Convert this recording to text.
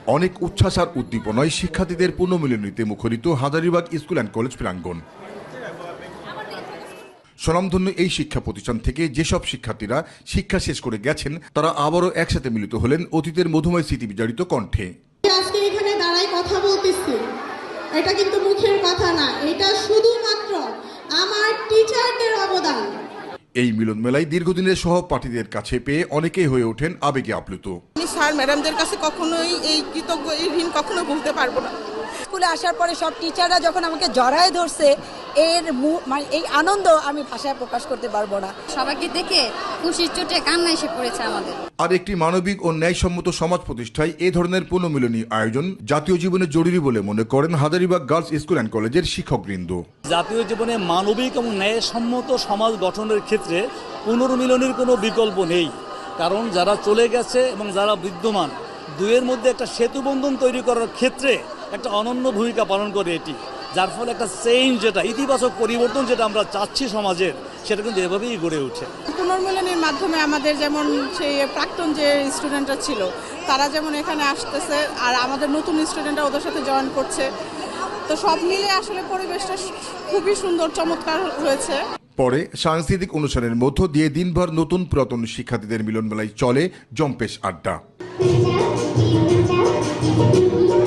অনেক উচ্ছ্বাস আর উদ্দীপনায় শিক্ষার্থীদের পুনর্মিলনীতে মুখরিত হাজারীবাগ স্কুল অ্যান্ড কলেজ প্রাঙ্গণ। স্বনামধন্য এই শিক্ষা প্রতিষ্ঠান থেকে যেসব শিক্ষার্থীরা শিক্ষা শেষ করে গেছেন তারা আবারও একসাথে মিলিত হলেন অতীতের মধুময় স্মৃতি বিজড়িত কণ্ঠে। আজকে এখানে দাঁড়াই কথা বলতেছি, এটা কিন্তু মুখের কথা না, এটা শুধুমাত্র আমার টিচারদের অবদান। এই মিলন মেলায় দীর্ঘদিনের সহপাঠীদের কাছে পেয়ে অনেকেই হয়ে ওঠেন আবেগে আপ্লুত। আমি স্যার ম্যাডামদের কাছে কখনোই এই কৃতজ্ঞ এই ঋণ কখনো ভুলতে পারবো না। স্কুলে আসার পরে সব টিচাররা যখন আমাকে জড়ায় ধরছে, মানে এই আনন্দ আমি ভাষায় প্রকাশ করতে পারবো না। সবাইকে দেখে খুশির চোটে কান্না এসে পড়েছে আমাদের। আর একটি মানবিক ও ন্যায়সম্মত সমাজ প্রতিষ্ঠায় এ ধরনের পুনর্মিলনী আয়োজন জাতীয় জীবনে জরুরি বলে মনে করেন হাজারীবাগ গার্লস স্কুল অ্যান্ড কলেজের শিক্ষকবৃন্দ। জাতীয় জীবনে মানবিক এবং ন্যায়সম্মত সমাজ গঠনের ক্ষেত্রে পুনর্মিলনীর কোনো বিকল্প নেই, কারণ যারা চলে গেছে এবং যারা বিদ্যমান দুয়ের মধ্যে একটা সেতুবন্ধন তৈরি করার ক্ষেত্রে একটা অনন্য ভূমিকা পালন করে এটি, যার ফলে একটা চেঞ্জ, যেটা ইতিবাচক পরিবর্তন যেটা আমরা চাচ্ছি সমাজের, সেটা কিন্তু এভাবেই গড়ে ওঠে। পুনর্মিলনীর মাধ্যমে আমাদের যেমন সেই প্রাক্তন যে স্টুডেন্টরা ছিল তারা যেমন এখানে আসতেছে, আর আমাদের নতুন স্টুডেন্টরা ওদের সাথে জয়েন করছে, তো সব মিলে আসলে পরিবেশটা খুবই সুন্দর চমৎকার হয়েছে। পরে সাংস্কৃতিক অনুষ্ঠানের মধ্য দিয়ে দিনভর নতুন পুরাতন শিক্ষার্থীদের মিলন মেলায় চলে জম্পেশ আড্ডা।